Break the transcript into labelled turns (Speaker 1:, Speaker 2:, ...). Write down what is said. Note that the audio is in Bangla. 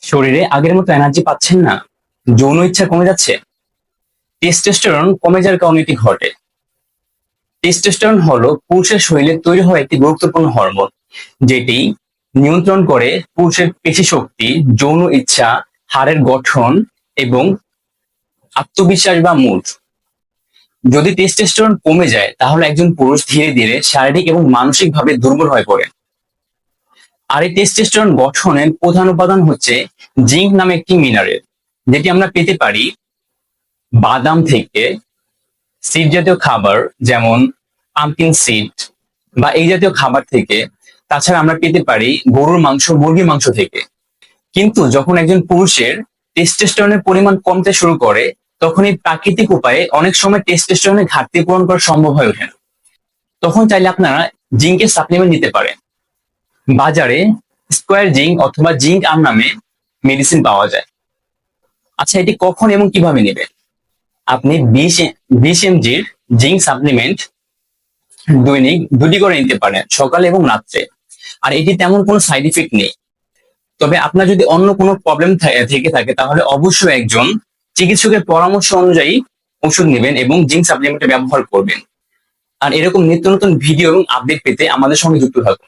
Speaker 1: শরীরে আগের মতো এনার্জি পাচ্ছেন না, যৌন ইচ্ছা কমে যাচ্ছে। টেস্টোস্টেরন কমে যাওয়ার কারণে এটি ঘটে। টেস্টোস্টেরন হলো পুরুষের শরীরে তৈরি হওয়া একটি গুরুত্বপূর্ণ হরমোন, যেটি নিয়ন্ত্রণ করে পুরুষের পেশি শক্তি, যৌন ইচ্ছা, হাড়ের গঠন এবং আত্মবিশ্বাস বা মুড। যদি টেস্টোস্টেরন কমে যায় তাহলে একজন পুরুষ ধীরে ধীরে শারীরিক এবং মানসিকভাবে দুর্বল হয়ে পড়ে। আর এই টেস্টোস্টেরন গঠনের প্রধান উপাদান হচ্ছে জিঙ্ক নামে একটি মিনারেল, যেটি আমরা পেতে পারি বাদাম থেকে, সিড জাতীয় খাবার যেমন পাম্পকিন সিড বা এই জাতীয় খাবার থেকে। তাছাড়া আমরা পেতে পারি গরুর মাংস, মুরগির মাংস থেকে। কিন্তু যখন একজন পুরুষের টেস্টোস্টেরনের পরিমাণ কমতে শুরু করে, তখন এই প্রাকৃতিক উপায়ে অনেক সময় টেস্টোস্টেরনের ঘাটতি পূরণ করা সম্ভব হয়ে ওঠে না। তখন চাইলে আপনারা জিঙ্কের সাপ্লিমেন্ট নিতে পারেন। বাজারে স্কোয়ার জিঙ্ক অথবা জিঙ্ক আম নামে মেডিসিন পাওয়া যায়। আচ্ছা, এটি কখন এবং কিভাবে নেবেন? আপনি 20 এমজির জিঙ্ক সাপ্লিমেন্ট দৈনিক 2টি করে নিতে পারেন, সকালে এবং রাত্রে। আর এটি তেমন কোনো সাইড ইফেক্ট নেই। তবে আপনার যদি অন্য কোনো প্রবলেম থেকে থাকে তাহলে অবশ্যই একজন চিকিৎসকের পরামর্শ অনুযায়ী ওষুধ নেবেন এবং জিঙ্ক সাপ্লিমেন্ট ব্যবহার করবেন। আর এরকম নিত্য নতুন ভিডিও এবং আপডেট পেতে আমাদের সঙ্গে যুক্ত থাকুন।